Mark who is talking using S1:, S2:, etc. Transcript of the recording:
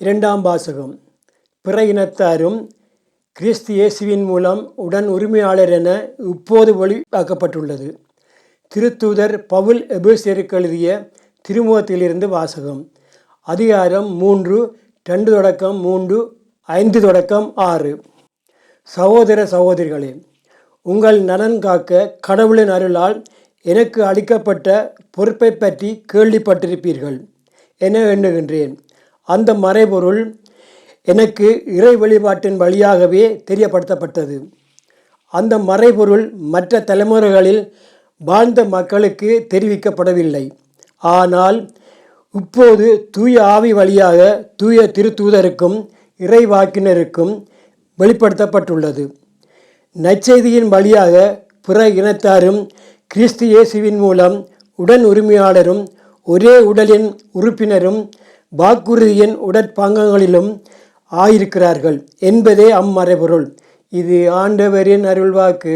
S1: இரண்டாம் வாசகம். பிற இனத்தாரும் கிறிஸ்து இயேசுவின் மூலம் உடன் உரிமையாளர் என இப்போது ஒளிவாக்கப்பட்டுள்ளது. திருத்தூதர் பவுல் எபேசியருக்கு எழுதிய திருமுகத்திலிருந்து வாசகம். அதிகாரம் 3, 2-3, 5-6. சகோதர சகோதரிகளே, உங்கள் நலன் காக்க கடவுளின் அருளால் எனக்கு அளிக்கப்பட்ட பொறுப்பை பற்றி கேள்விப்பட்டிருப்பீர்கள் என எண்ணுகின்றேன். அந்த மறைபொருள் எனக்கு இறை வழிபாட்டின் வழியாகவே தெரியப்படுத்தப்பட்டது. அந்த மறைபொருள் மற்ற தலைமுறைகளில் வாழ்ந்த மக்களுக்கு தெரிவிக்கப்படவில்லை. ஆனால் இப்போது தூய ஆவி வழியாக தூய திருத்தூதருக்கும் இறைவாக்கினருக்கும் வெளிப்படுத்தப்பட்டுள்ளது. நற்செய்தியின் வழியாக பிற இனத்தாரும் கிறிஸ்து இயேசுவின் மூலம் உடன் உரிமையாளரும் ஒரே உடலின் உறுப்பினரும் வாக்குறுதியின் உடற்பாங்கங்களிலும் ஆயிருக்கிறார்கள் என்பதே அம்மறைபொருள். இது ஆண்டவரின் அருள்வாக்கு.